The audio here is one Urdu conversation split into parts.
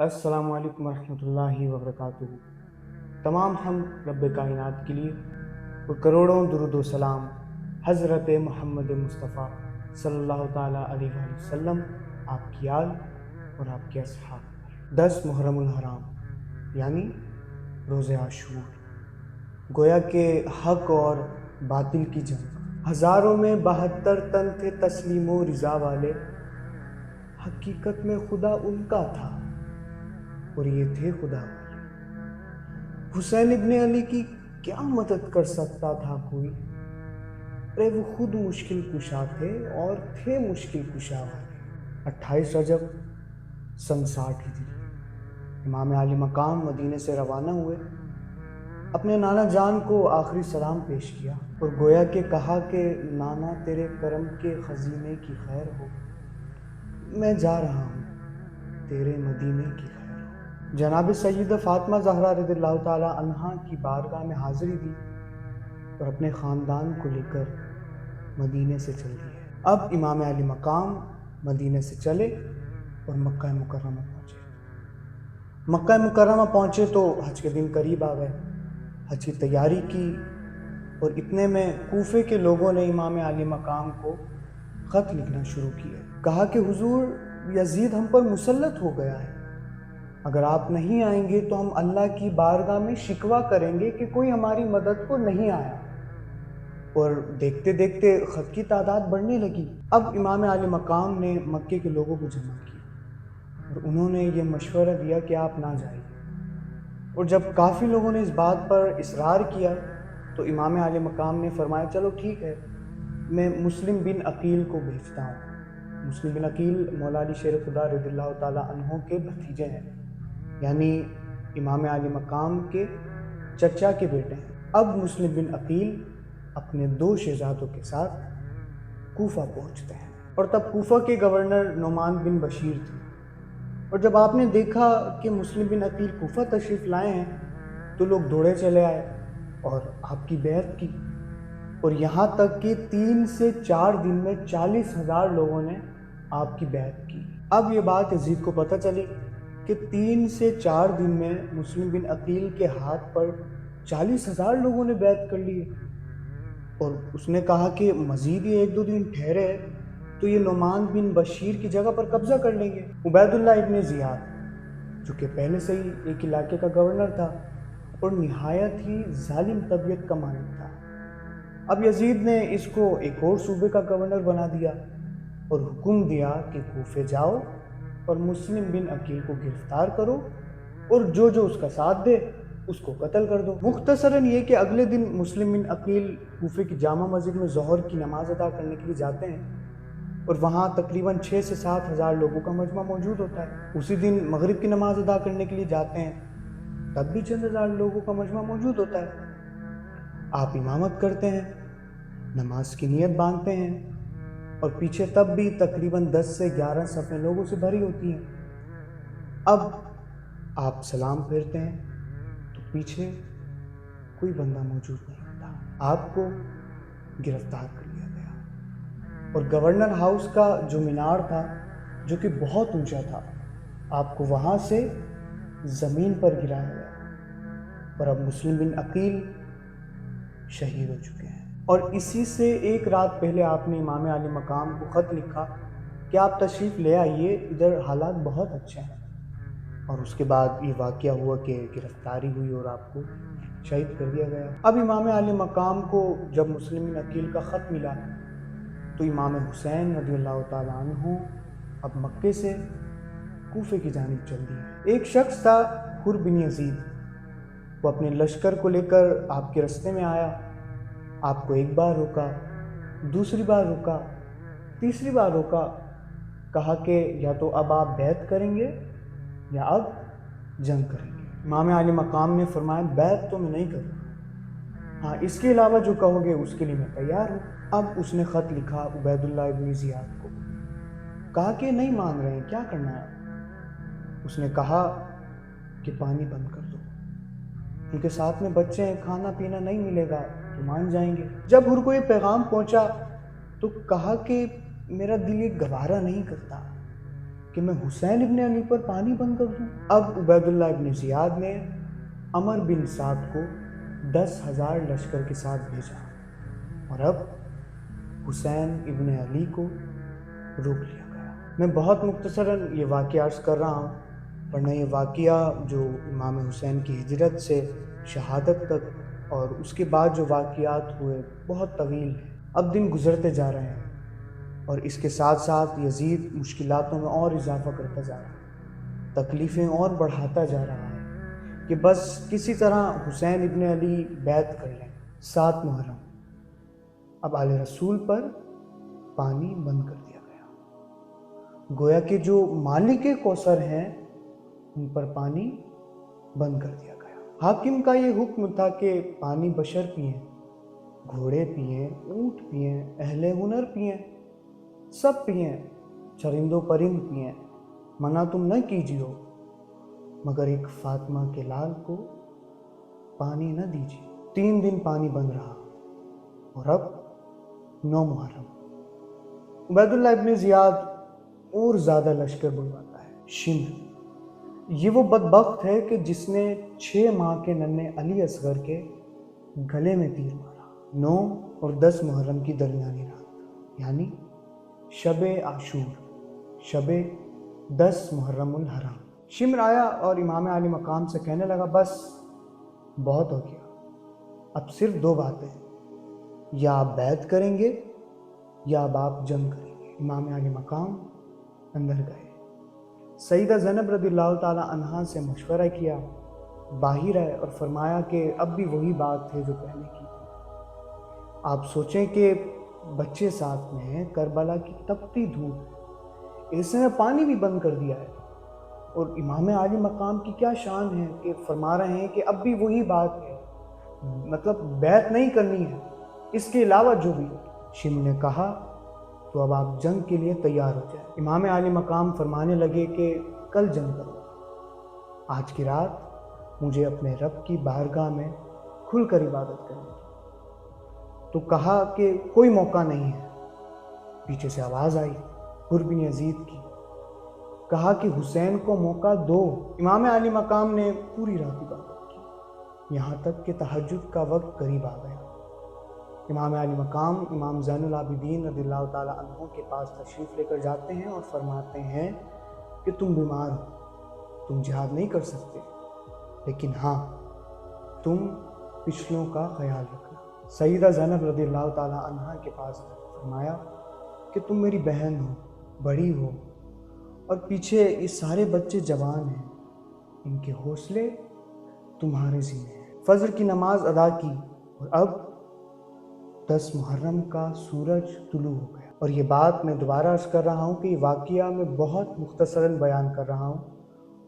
السلام علیکم ورحمۃ اللہ وبرکاتہ۔ تمام ہم رب کائنات کے لیے اور کروڑوں درود و سلام حضرت محمد مصطفیٰ صلی اللہ تعالیٰ علیہ وآلہ وسلم، آپ کی آل اور آپ کے اصحاب۔ 10 محرم الحرام یعنی روز عاشور، گویا کہ حق اور باطل کی جنگ۔ ہزاروں میں 72 تن تھے تسلیم و رضا والے، حقیقت میں خدا ان کا تھا اور یہ تھے خدا والے۔ حسین ابن علی کی کیا مدد کر سکتا تھا کوئی؟ ارے وہ خود مشکل کشا تھے اور تھے مشکل کشا والے۔ 28 رجب سن 60 ہجری، امام عالی مقام مدینے سے روانہ ہوئے، اپنے نانا جان کو آخری سلام پیش کیا اور گویا کہ کہا کہ نانا تیرے کرم کے خزینے کی خیر ہو، میں جا رہا ہوں تیرے مدینے کی خیر ہو۔ جناب سیدہ فاطمہ زہرا رضی اللہ تعالیٰ عنہا کی بارگاہ میں حاضری دی اور اپنے خاندان کو لے کر مدینے سے چل دیے۔ اب امام علی مقام مدینے سے چلے اور مکہ مکرمہ پہنچے۔ مکہ مکرمہ پہنچے تو حج کے دن قریب آ گئے، حج کی تیاری کی اور اتنے میں کوفے کے لوگوں نے امام علی مقام کو خط لکھنا شروع کیا۔ کہا کہ حضور یزید ہم پر مسلط ہو گیا ہے، اگر آپ نہیں آئیں گے تو ہم اللہ کی بارگاہ میں شکوہ کریں گے کہ کوئی ہماری مدد کو نہیں آیا۔ اور دیکھتے دیکھتے خط کی تعداد بڑھنے لگی۔ اب امام علی مقام نے مکے کے لوگوں کو جمع کیا اور انہوں نے یہ مشورہ دیا کہ آپ نہ جائیے۔ اور جب کافی لوگوں نے اس بات پر اصرار کیا تو امام علی مقام نے فرمایا چلو ٹھیک ہے، میں مسلم بن عقیل کو بھیجتا ہوں۔ مسلم بن عقیل مولا علی شیر خدا رضی اللہ تعالیٰ عنہ کے بھتیجے ہیں، یعنی امام علی مقام کے چچا کے بیٹے ہیں۔ اب مسلم بن عقیل اپنے 2 شہزادوں کے ساتھ کوفہ پہنچتے ہیں، اور تب کوفہ کے گورنر نعمان بن بشیر تھے۔ اور جب آپ نے دیکھا کہ مسلم بن عقیل کوفہ تشریف لائے ہیں تو لوگ دوڑے چلے آئے اور آپ کی بیعت کی، اور یہاں تک کہ 3 سے 4 دن میں 40,000 لوگوں نے آپ کی بیعت کی۔ اب یہ بات یزید کو پتہ چلی کہ 3 سے 4 دن میں مسلم بن عقیل کے ہاتھ پر 40,000 لوگوں نے بیعت کر لی، اور اس نے کہا کہ مزید یہ 1-2 دن ٹھہرے تو یہ نعمان بن بشیر کی جگہ پر قبضہ کر لیں گے۔ عبید اللہ ابن زیاد جو کہ پہلے سے ہی ایک علاقے کا گورنر تھا اور نہایت ہی ظالم طبیعت کا مالک تھا، اب یزید نے اس کو ایک اور صوبے کا گورنر بنا دیا اور حکم دیا کہ کوفے جاؤ اور مسلم بن عقیل کو گرفتار کرو اور جو اس کا ساتھ دے اس کو قتل کر دو۔ مختصراً یہ کہ اگلے دن مسلم بن عقیل کوفے کی جامع مسجد میں ظہر کی نماز ادا کرنے کے لیے جاتے ہیں اور وہاں تقریباً 6 سے 7 ہزار لوگوں کا مجمع موجود ہوتا ہے۔ اسی دن مغرب کی نماز ادا کرنے کے لیے جاتے ہیں، تب بھی چند ہزار لوگوں کا مجمع موجود ہوتا ہے۔ آپ امامت کرتے ہیں، نماز کی نیت باندھتے ہیں، اور پیچھے تب بھی تقریباً 10 سے 11 صفیں لوگوں سے بھری ہوتی ہیں۔ اب آپ سلام پھیرتے ہیں تو پیچھے کوئی بندہ موجود نہیں ہوتا، آپ کو گرفتار کر لیا گیا، اور گورنر ہاؤس کا جو مینار تھا جو کہ بہت اونچا تھا، آپ کو وہاں سے زمین پر گرایا گیا، اور اب مسلم بن عقیل شہید ہو چکے ہیں۔ اور اسی سے 1 رات پہلے آپ نے امام علی مقام کو خط لکھا کہ آپ تشریف لے آئیے، ادھر حالات بہت اچھے ہیں، اور اس کے بعد یہ واقعہ ہوا کہ گرفتاری ہوئی اور آپ کو شہید کر دیا گیا۔ اب امام علی مقام کو جب مسلم بن عقیل کا خط ملا تو امام حسین رضی اللہ تعالیٰ عنہ اب مکے سے کوفے کی جانب چل دیے۔ ایک شخص تھا حر بن یزید، وہ اپنے لشکر کو لے کر آپ کے رستے میں آیا، آپ کو 1 بار روکا، دوسری بار روکا، تیسری بار روکا، کہا کہ یا تو اب آپ بیعت کریں گے یا اب جنگ کریں گے۔ امام علی مقام نے فرمایا بیعت تو میں نہیں کروں گا، ہاں اس کے علاوہ جو کہو گے اس کے لیے میں تیار ہوں۔ اب اس نے خط لکھا عبید اللہ ابن زیاد کو، کہا کہ نہیں مان رہے ہیں، کیا کرنا ہے؟ اس نے کہا کہ پانی بند کر دو، ان کے ساتھ میں بچے ہیں، کھانا پینا نہیں ملے گا تو مان جائیں گے۔ جب حر کو یہ پیغام پہنچا تو کہا کہ میرا دل یہ گوارا نہیں کرتا، کہ میں حسین ابن علی پر پانی بند کر دوں؟ اب عبید اللہ ابن زیاد نے عمر بن سعد کو 10,000 لشکر کے ساتھ بھیجا اور اب حسین ابن علی کو روک لیا گیا۔ میں بہت مختصراً یہ واقعہ عرض کر رہا ہوں، ورنہ یہ واقعہ جو امام حسین کی ہجرت سے شہادت تک اور اس کے بعد جو واقعات ہوئے بہت طویل ہیں۔ اب دن گزرتے جا رہے ہیں اور اس کے ساتھ ساتھ یزید مشکلاتوں میں اور اضافہ کرتا جا رہا ہے، تکلیفیں اور بڑھاتا جا رہا ہے کہ بس کسی طرح حسین ابن علی بیعت کر لیں۔ 7 محرم اب آل رسول پر پانی بند کر دیا گیا، گویا کہ جو مالک کوثر ہیں ان پر پانی بند کر دیا گیا۔ حاکم کا یہ حکم تھا کہ پانی بشر پئیں، گھوڑے پئیں، اونٹ پئیں، اہل ہنر پئیں، سب پئیں، چرند و پرند پئیں، منع تم نہ کیجیو، مگر ایک فاطمہ کے لال کو پانی نہ دیجیے۔ 3 دن پانی بند رہا اور اب 9 محرم عبید اللہ ابن زیاد اور زیادہ لشکر بلواتا ہے۔ شمر یہ وہ بدبخت ہے کہ جس نے 6 ماہ کے ننھے علی اصغر کے گلے میں تیر مارا۔ 9 اور 10 محرم کی درمیانی رات یعنی شب عاشور، شب 10 محرم الحرام۔ شمر آیا اور امام علی مقام سے کہنے لگا بس بہت ہو گیا، اب صرف 2 باتیں ہیں، یا آپ بیعت کریں گے یا اب آپ جنگ کریں گے۔ امام علی مقام اندر گئے، سیدہ زینب رضی اللہ تعالی عنہا سے مشورہ کیا، باہر آئے اور فرمایا کہ اب بھی وہی بات ہے جو پہلے کی تھی۔ آپ سوچیں کہ بچے ساتھ میں ہیں، کربلا کی تپتی دھوپ، اس نے پانی بھی بند کر دیا ہے، اور امام علی مقام کی کیا شان ہے کہ فرما رہے ہیں کہ اب بھی وہی بات ہے، مطلب بیعت نہیں کرنی ہے، اس کے علاوہ جو بھی۔ شمر نے کہا تو اب آپ جنگ کے لیے تیار ہو جائیں۔ امام علی مقام فرمانے لگے کہ کل جنگ کرو، آج کی رات مجھے اپنے رب کی بارگاہ میں کھل کر عبادت کرنے کی۔ تو کہا کہ کوئی موقع نہیں ہے۔ پیچھے سے آواز آئی حر بن یزید کی، کہا کہ حسین کو موقع دو۔ امام علی مقام نے پوری رات عبادت کی، یہاں تک کہ تہجد کا وقت قریب آ گیا۔ امام علی مقام امام زین العابدین رضی اللہ تعالیٰ عنہ کے پاس تشریف لے کر جاتے ہیں اور فرماتے ہیں کہ تم بیمار ہو، تم جہاد نہیں کر سکتے، لیکن ہاں تم پچھلوں کا خیال رکھنا۔ سیدہ زینب رضی اللہ تعالیٰ عنہ کے پاس فرمایا کہ تم میری بہن ہو، بڑی ہو، اور پیچھے یہ سارے بچے جوان ہیں، ان کے حوصلے تمہارے ذمہ ہیں۔ فجر کی نماز ادا کی اور اب 10 محرم کا سورج طلوع ہو گیا۔ اور یہ بات میں دوبارہ عرض کر رہا ہوں کہ یہ واقعہ میں بہت مختصراً بیان کر رہا ہوں،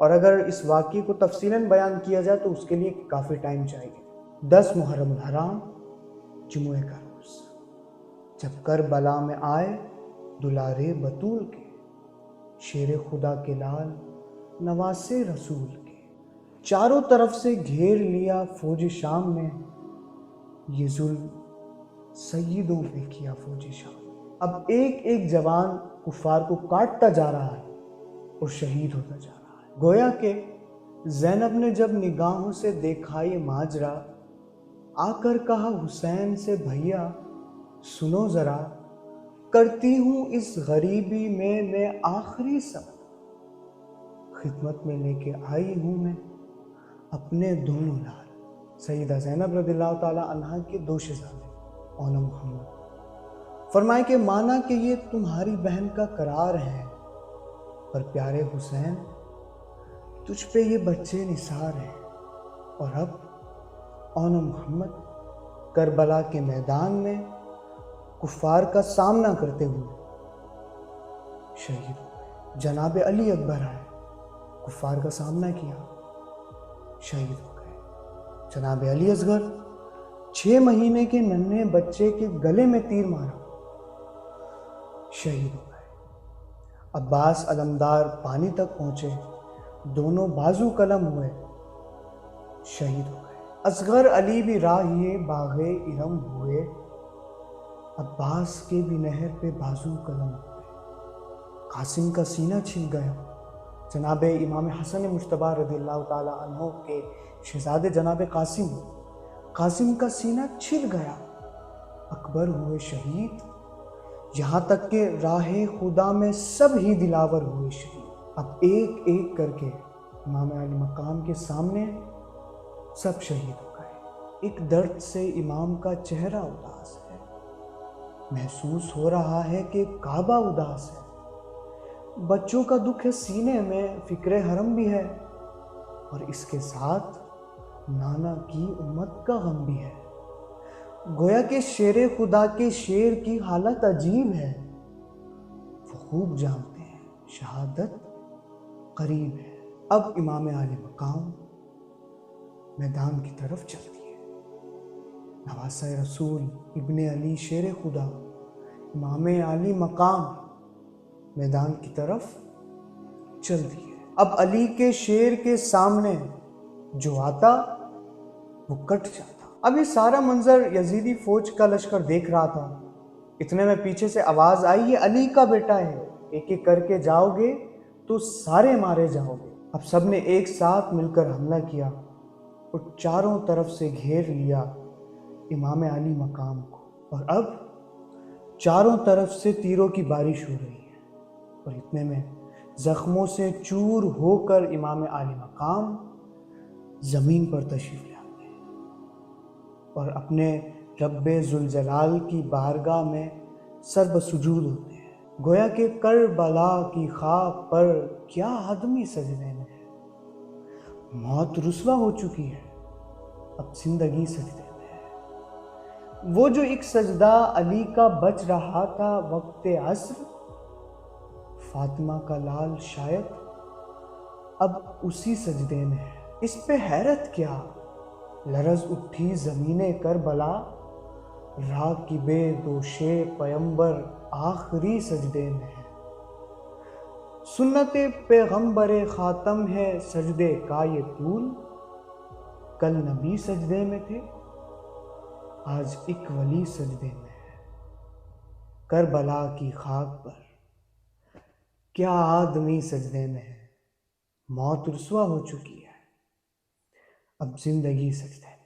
اور اگر اس واقعے کو تفصیلاً بیان کیا جائے تو اس کے لیے کافی ٹائم چاہیے۔ 10 محرم الحرام جمعہ کا روز، جب کربلا میں آئے دلارے بطول کے، شیر خدا کے لال نواسے رسول کے، چاروں طرف سے گھیر لیا فوج شام نے، یہ ظلم سیدوں پہ کیا فوج شام۔ اب ایک ایک جوان کفار کو کاٹتا جا رہا ہے اور شہید ہوتا جا رہا ہے۔ گویا کہ زینب نے جب نگاہوں سے دیکھا یہ ماجرا، آ کر کہا حسین سے بھیا سنو ذرا، کرتی ہوں اس غریبی میں آخری صبر، خدمت میں لے کے آئی ہوں میں اپنے دونوں لال۔ سیدہ زینب رضی اللہ تعالیٰ عنہ کے 2 شہزادے اون محمد فرمائے کہ مانا کہ یہ تمہاری بہن کا قرار ہے، پر پیارے حسین تجھ پہ یہ بچے نثار ہیں، اور اب اون محمد کربلا کے میدان میں کفار کا سامنا کرتے ہوئے شہید ہو گئے۔ جناب علی اکبر آئے، کفار کا سامنا کیا، شہید ہو گئے۔ جناب علی اصغر 6 مہینے کے ننھے بچے کے گلے میں تیر مارا، شہید ہو گئے۔ عباس علمدار پانی تک پہنچے، دونوں بازو قلم ہوئے، شہید ہو گئے۔ اصغر علی بھی راہی باغ ارم ہوئے، عباس کے بھی نہر پہ بازو قلم ہوئے۔ قاسم کا سینہ چھل گیا۔ جناب امام حسن مجتبی رضی اللہ تعالیٰ عنہ کے شہزادے جناب قاسم کا سینہ چھل گیا، اکبر ہوئے شہید، یہاں تک کہ راہ خدا میں سب ہی دلاور ہوئے شہید۔ اب ایک ایک کر کے امام علی مقام کے سامنے سب شہید ہو گئے۔ ایک درد سے امام کا چہرہ اداس ہے، محسوس ہو رہا ہے کہ کعبہ اداس ہے، بچوں کا دکھ ہے سینے میں، فکر حرم بھی ہے، اور اس کے ساتھ نانا کی امت کا غم بھی ہے۔ گویا کہ شیر خدا کے شیر کی حالت عجیب ہے، وہ خوب جانتے ہیں شہادت قریب ہے۔ اب امام علی مقام میدان کی طرف چلتی ہے۔ نواسہ رسول ابن علی شیر خدا امام علی مقام میدان کی طرف چلتی ہے۔ اب علی کے شیر کے سامنے جو آتا وہ کٹ جاتا۔ اب یہ سارا منظر یزیدی فوج کا لشکر دیکھ رہا تھا۔ اتنے میں پیچھے سے آواز آئی، یہ علی کا بیٹا ہے، ایک ایک کر کے جاؤ گے تو سارے مارے جاؤ گے۔ اب سب نے ایک ساتھ مل کر حملہ کیا اور چاروں طرف سے گھیر لیا امام علی مقام کو، اور اب چاروں طرف سے تیروں کی بارش ہو رہی ہے، اور اتنے میں زخموں سے چور ہو کر امام علی مقام زمین پر تشریف لے آتے ہیں اور اپنے رب ذوالجلال کی بارگاہ میں سر بسجود ہوتے ہیں۔ گویا کہ کربلا کی خاک پر کیا آدمی سجدے میں ہے، موت رسوا ہو چکی ہے، اب زندگی سجدے میں ہے۔ وہ جو ایک سجدہ علی کا بچ رہا تھا وقت عصر، فاطمہ کا لال شاید اب اسی سجدے میں ہے۔ اس پہ حیرت کیا، لرز اٹھی زمین کربلا، راکب دوش پیمبر آخری سجدے میں ہے۔ سنت پیغمبر خاتم ہے سجدے کا یہ طول، کل نبی سجدے میں تھے، آج ایک ولی سجدے میں ہے۔ کربلا کی خاک پر کیا آدمی سجدے میں ہے، موت رسوا ہو چکی ہے، اب زندگی سجدے میں۔